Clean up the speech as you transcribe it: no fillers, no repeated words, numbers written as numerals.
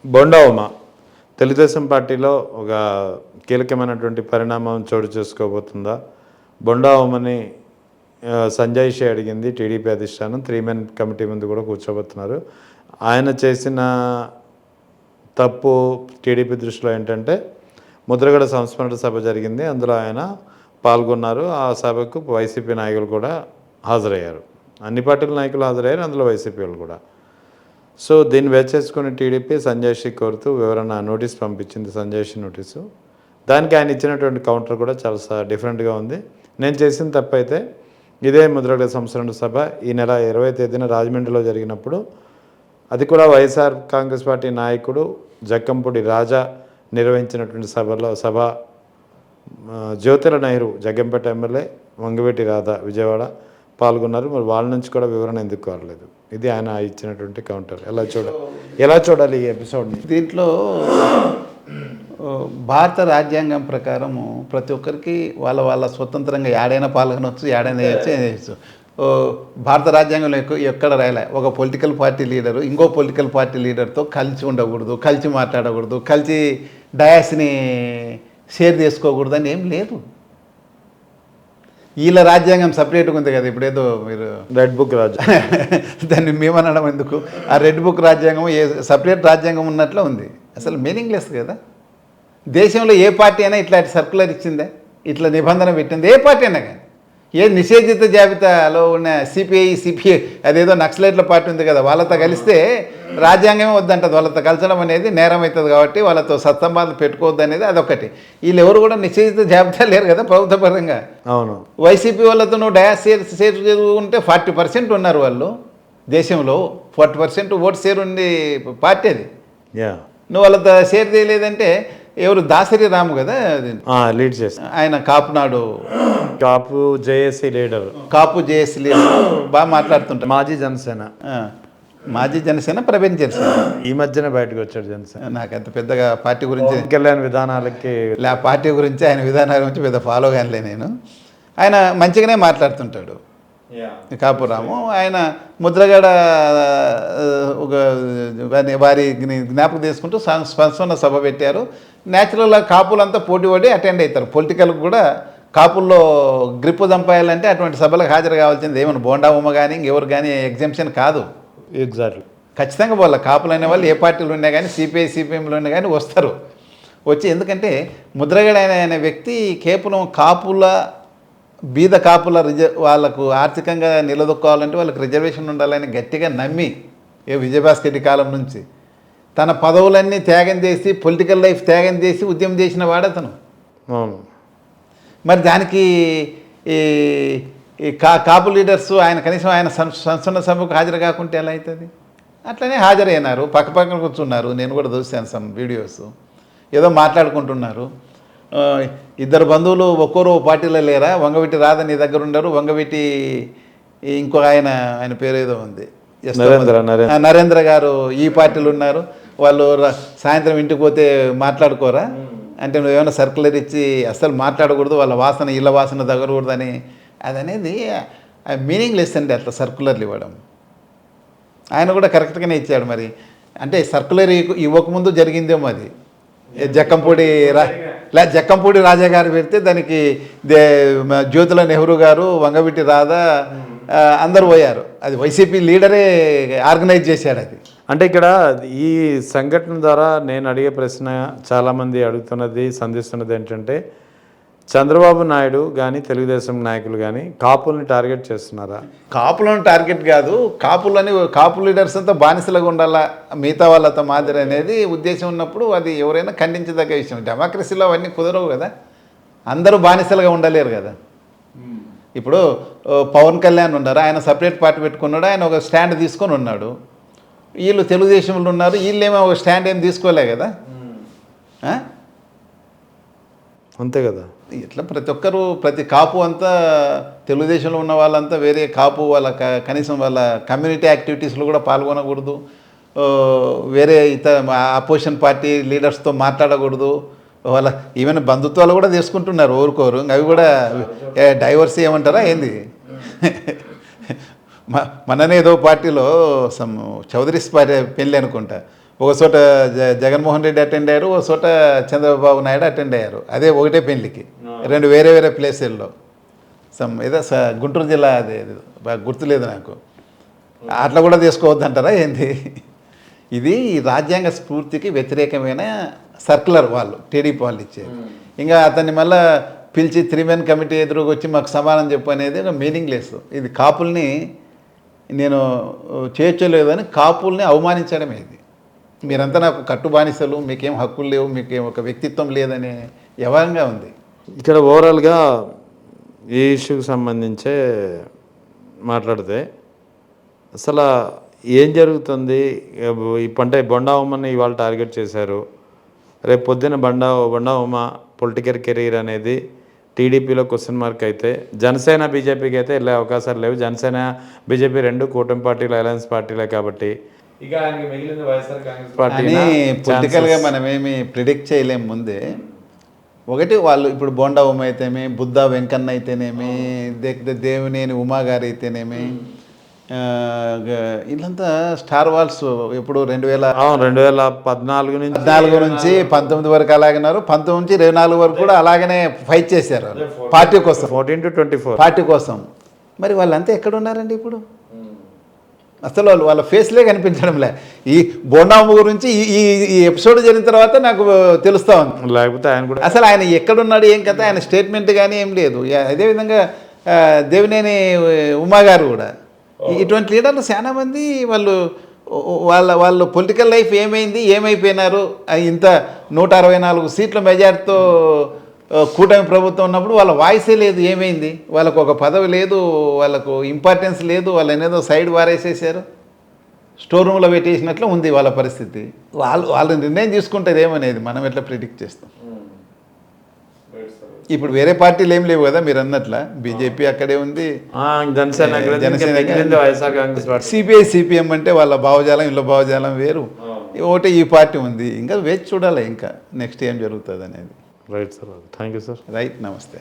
బొండా ఉమ తెలుగుదేశం పార్టీలో ఒక కీలకమైనటువంటి పరిణామం చోటు చేసుకోబోతుందా? బొండా ఉమని సంజయ్ షే అడిగింది టీడీపీ అధిష్టానం. 3 మెన్ కమిటీ ముందు కూడా కూర్చోబోతున్నారు. ఆయన చేసిన తప్పు టీడీపీ దృష్టిలో ఏంటంటే, ముద్రగడ సంస్మరణ సభ జరిగింది, అందులో ఆయన పాల్గొన్నారు. ఆ సభకు వైసీపీ నాయకులు కూడా హాజరయ్యారు. అన్ని పార్టీల నాయకులు హాజరయ్యారు, అందులో వైసీపీ వాళ్ళు కూడా. సో దీన్ని వేచేసుకుని టీడీపీ సంజయ్ షీ కోరుతూ వివరణ నోటీస్ పంపించింది, సంజయ్ షీ నోటీసు. దానికి ఆయన ఇచ్చినటువంటి కౌంటర్ కూడా చాలా డిఫరెంట్గా ఉంది. నేను చేసిన తప్పైతే ఇదే ముద్రగడ సంస్మరణ సభ ఈ నెల 20వ తేదీన రాజమండ్రిలో జరిగినప్పుడు, అది కూడా వైఎస్ఆర్ కాంగ్రెస్ పార్టీ నాయకుడు జక్కంపూడి రాజా నిర్వహించినటువంటి సభ జ్యోతిర నెహ్రూ జగ్గంపేట ఎమ్మెల్యే, వంగవీటి రాధా విజయవాడ పాల్గొన్నారు. మరి వాళ్ళ నుంచి కూడా వివరణ ఎందుకు కోరలేదు? ఇది ఆయన ఇచ్చినటువంటి కౌంటర్. ఎలా చూడాలి ఈ ఎపిసోడ్ని? దీంట్లో భారత రాజ్యాంగం ప్రకారము ప్రతి ఒక్కరికి వాళ్ళ స్వతంత్రంగా ఏడైనా పాల్గొనవచ్చు, ఏడైనా చేయవచ్చు. భారత రాజ్యాంగంలో ఎక్కడ రాయలే ఒక పొలిటికల్ పార్టీ లీడరు ఇంకో పొలిటికల్ పార్టీ లీడర్తో కలిసి ఉండకూడదు, కలిసి మాట్లాడకూడదు, కలిసి డయాస్ని షేర్ చేసుకోకూడదు అని ఏం లేదు. వీళ్ళ రాజ్యాంగం సపరేట్గా ఉంది కదా. ఇప్పుడేదో మీరు రెడ్ బుక్ రాజ్యాంగం దాన్ని మేమనడం ఎందుకు? ఆ రెడ్ బుక్ రాజ్యాంగం సపరేట్ రాజ్యాంగం ఉన్నట్లు ఉంది. అసలు మీనింగ్లెస్ కదా. దేశంలో ఏ పార్టీ అయినా ఇట్లాంటి సర్కులర్ ఇచ్చిందే, ఇట్లా నిబంధన పెట్టింది ఏ పార్టీ అయినా కానీ. ఏ నిషేధిత జాబితాలో ఉన్న సిపిఐ అదేదో నక్సలైట్ల పార్టీ ఉంది కదా, వాళ్ళతో కలిస్తే రాజ్యాంగమే వద్దంటది. వాళ్ళతో కలిసడం అనేది నేరం అవుతుంది కాబట్టి వాళ్ళతో సత్సంబాధలు పెట్టుకోవద్దు అనేది అదొకటి. వీళ్ళు ఎవరు కూడా నిషేధిత జాబితా లేరు కదా ప్రభుత్వ పరంగా. అవును. వైసీపీ వాళ్ళతో నువ్వు డయాస్ షేర్ చేసుకుంటే 40% ఉన్నారు వాళ్ళు దేశంలో. 40% ఓటు షేర్ ఉండి పార్టీ అది. నువ్వు వాళ్ళతో షేర్ చేయలేదంటే ఎవరు? దాసరి రాము కదా లీడ్ చేసి, ఆయన కాపునాడు కాపు జేఏసీ లీడర్, బాగా మాట్లాడుతుంటారు. మాజీ జనసేన ప్రవీణ్ జనసేన ఈ మధ్యన బయటకు వచ్చాడు జనసేన. నాకు అంత పెద్దగా పార్టీ గురించి కళ్యాణ్ విధానాలకి పార్టీ గురించి ఆయన విధానాల గురించి పెద్ద ఫాలో కానిలే నేను. ఆయన మంచిగానే మాట్లాడుతుంటాడు కాపురాము. ఆయన ముద్రగడ ఒక వారి జ్ఞాపకం తీసుకుంటూ సంస్మరణ సభ పెట్టారు. న్యాచురల్గా కాపులంతా పోటీ పడి అటెండ్ అవుతారు. పొలిటికల్కి కూడా కాపుల్లో గ్రిప్పు దంపాయాలంటే అటువంటి సభలకు హాజరు కావాల్సింది. ఏమైనా బోండా ఉమ్మ కానీ ఇంకెవరు కానీ ఎగ్జామ్షన్ కాదు. ఎగ్జాక్ట్లీ. ఖచ్చితంగా వాళ్ళ కాపులు అనే వాళ్ళు ఏ పార్టీలు ఉన్నా కానీ సిపిఐలో ఉన్నా కానీ వస్తారు. వచ్చి ఎందుకంటే ముద్రగడ అనే వ్యక్తి కేవలం కాపుల బీద కాపుల వాళ్ళకు ఆర్థికంగా నిలదొక్కోవాలంటే వాళ్ళకి రిజర్వేషన్ ఉండాలని గట్టిగా నమ్మి విజయభాస్కర్ రెడ్డి కాలం నుంచి తన పదవులన్నీ త్యాగం చేసి పొలిటికల్ లైఫ్ త్యాగం చేసి ఉద్యమం చేసిన వాడతను. మరి దానికి ఈ కాపు లీడర్స్ ఆయన కనీసం ఆయన సంస్మరణ సభకు హాజరు కాకుంటే ఎలా అవుతుంది? అట్లనే హాజరైనారు, పక్కన కూర్చున్నారు. నేను కూడా చూశాను సమ్ వీడియోస్. ఏదో మాట్లాడుకుంటున్నారు. ఇద్దరు బంధువులు ఒక్కోరు పార్టీలో లేరా? వంగవీటి రాధ నీ దగ్గర ఉండరు, వంగవీటి ఇంకో ఆయన పేరు ఏదో ఉంది, నరేంద్ర గారు ఈ పార్టీలు ఉన్నారు. వాళ్ళు సాయంత్రం ఇంటికి పోతే మాట్లాడుకోరా అంటే నువ్వు ఏమైనా సర్కులర్ ఇచ్చి అస్సలు మాట్లాడకూడదు, వాళ్ళ వాసన ఇళ్ళ వాసన తగ్గకూడదని. అదనేది మీనింగ్లెస్ అండి అట్లా సర్కులర్లు ఇవ్వడం. ఆయన కూడా కరెక్ట్గానే ఇచ్చాడు. మరి అంటే సర్కులర్ ఇవ్వకముందు జరిగిందేమో అది. జక్కంపూడి రాజా గారు పెడితే దానికి జ్యోతిల నెహ్రూ గారు, వంగవీటి రాధ అందరూ పోయారు. అది వైసీపీ లీడరే ఆర్గనైజ్ చేశాడు అది. అంటే ఇక్కడ ఈ సంఘటన ద్వారా నేను అడిగే ప్రశ్న, చాలామంది అడుగుతున్నది సంధిస్తున్నది ఏంటంటే, చంద్రబాబు నాయుడు కానీ తెలుగుదేశం నాయకులు కానీ కాపుల్ని టార్గెట్ చేస్తున్నారా? కాపులను టార్గెట్ కాదు, కాపు లీడర్స్ అంతా బానిసలుగా ఉండాలా మిగతా వాళ్ళతో మాదిరి అనేది ఉద్దేశం ఉన్నప్పుడు అది ఎవరైనా ఖండించదగ్గ విషయం. డెమోక్రసీలో అవన్నీ కుదరవు కదా. అందరూ బానిసలుగా ఉండలేరు కదా. ఇప్పుడు పవన్ కళ్యాణ్ ఉన్నారు, ఆయన సపరేట్ పార్టీ పెట్టుకున్నాడు, ఆయన ఒక స్టాండ్ తీసుకొని ఉన్నాడు. వీళ్ళు తెలుగుదేశంలో ఉన్నారు, వీళ్ళేమో ఒక స్టాండ్ ఏం తీసుకోలే కదా. అంతే కదా. ఇట్లా ప్రతి ఒక్కరు ప్రతి కాపు అంతా తెలుగుదేశంలో ఉన్న వాళ్ళంతా వేరే కాపు వాళ్ళ కనీసం వాళ్ళ కమ్యూనిటీ యాక్టివిటీస్లో కూడా పాల్గొనకూడదు, వేరే ఇతర అపోజిషన్ పార్టీ లీడర్స్తో మాట్లాడకూడదు. వాళ్ళ ఈవెన్ బంధుత్వాలు కూడా తీసుకుంటున్నారు ఊరుకోరు. అవి కూడా డైవర్స్ ఏమంటారా ఏంది? మననే ఏదో పార్టీలో సమ్ చౌదరీస్ పార్టీ పెళ్ళి అనుకుంటా, ఒక చోట జగన్మోహన్ రెడ్డి అటెండ్ అయ్యారు, ఒక చోట చంద్రబాబు నాయుడు అటెండ్ అయ్యారు. అదే ఒకటే పెళ్లికి, రెండు వేరే వేరే ప్లేసుల్లో. ఏదో గుంటూరు జిల్లా అదే బాగా గుర్తులేదు నాకు. అట్లా కూడా తీసుకోవద్దంటారా ఏంది? ఇది రాజ్యాంగ స్ఫూర్తికి వ్యతిరేకమైన సర్కులర్ వాళ్ళు టీడీపీ వాళ్ళు ఇచ్చేది. ఇంకా అతన్ని మళ్ళీ పిలిచి 3 మెన్ కమిటీ ఎదురుగా వచ్చి మాకు సమానం చెప్పు అనేది ఒక మీనింగ్ లెస్. ఇది కాపుల్ని నేను చేర్చలేదని కాపుల్ని అవమానించడమే. ఇది మీరంతా నాకు కట్టుబానిసలు, మీకేం హక్కులు లేవు, మీకేం ఒక వ్యక్తిత్వం లేదనే వ్యవహారంగా ఉంది. ఇక్కడ ఓవరాల్గా ఈ ఇష్యూకి సంబంధించే మాట్లాడితే అసలు ఏం జరుగుతుంది? అంటే బొండా ఉమ్మని ఇవాళ టార్గెట్ చేశారు. రేపు పొద్దున్న బొండా ఉమ్మ పొలిటికల్ కెరీర్ అనేది టీడీపీలో క్వశ్చన్ మార్క్ అయితే, జనసేన బీజేపీకి అయితే వెళ్ళే అవకాశాలు లేవు. జనసేన బీజేపీ రెండు కూటమి పార్టీలు, అలయన్స్ పార్టీలే కాబట్టి ఇక ఆయనకి మిగిలింది వైఎస్ఆర్ కాంగ్రెస్ పార్టీ. పొలిటికల్గా మనమేమి ప్రిడిక్ట్ చేయలేము ముందే. ఒకటి వాళ్ళు ఇప్పుడు బోండా ఉమ అయితేనేమి, బుద్ధా వెంకన్న అయితేనేమి, దేవినేని ఉమా గారు అయితేనేమి, వీళ్ళంతా స్టార్ వాల్స్ ఎప్పుడు 2014 నుంచి 19 వరకు అలాగన్నారు. 19 నుంచి 24 వరకు కూడా అలాగనే ఫైట్ చేశారు పార్టీ కోసం, 14 to 24 పార్టీ కోసం. మరి వాళ్ళంతా ఎక్కడ ఉన్నారండి ఇప్పుడు? అసలు వాళ్ళ ఫేస్లే కనిపించడంలే. ఈ బోండామ్మ గురించి ఈ ఎపిసోడ్ జరిగిన తర్వాత నాకు తెలుస్తూ ఉంది. లేకపోతే ఆయన కూడా అసలు ఆయన ఎక్కడున్నాడు, ఏం కథ, ఆయన స్టేట్మెంట్ కానీ ఏం లేదు. అదేవిధంగా దేవినేని ఉమా గారు కూడా. ఇటువంటి లీడర్లు చాలా మంది వాళ్ళు పొలిటికల్ లైఫ్ ఏమైంది, ఏమైపోయినారు. ఇంత 164 సీట్ల మెజార్టీతో కూటమి ప్రభుత్వం ఉన్నప్పుడు వాళ్ళ వాయిసే లేదు. ఏమైంది? వాళ్ళకు ఒక పదవి లేదు, వాళ్ళకు ఇంపార్టెన్స్ లేదు. వాళ్ళని ఏదో సైడ్ వారేసేసారు, స్టోర్ రూమ్లో పెట్టేసినట్లు ఉంది వాళ్ళ పరిస్థితి. వాళ్ళు నిర్ణయం తీసుకుంటారు ఏమనేది మనం ఎట్లా ప్రిడిక్ట్ చేస్తాం? ఇప్పుడు వేరే పార్టీలు ఏం లేవు కదా మీరు అన్నట్ల. బీజేపీ అక్కడే ఉంది, జనసేన, సిపిఐ సిపిఎం అంటే వాళ్ళ భావజాలం, ఇళ్ళ భావజాలం వేరు. ఒకటే ఈ పార్టీ ఉంది. ఇంకా వేచి చూడాలి ఇంకా నెక్స్ట్ ఏం జరుగుతుంది అనేది. Right sir, thank you sir. Right, నమస్తే.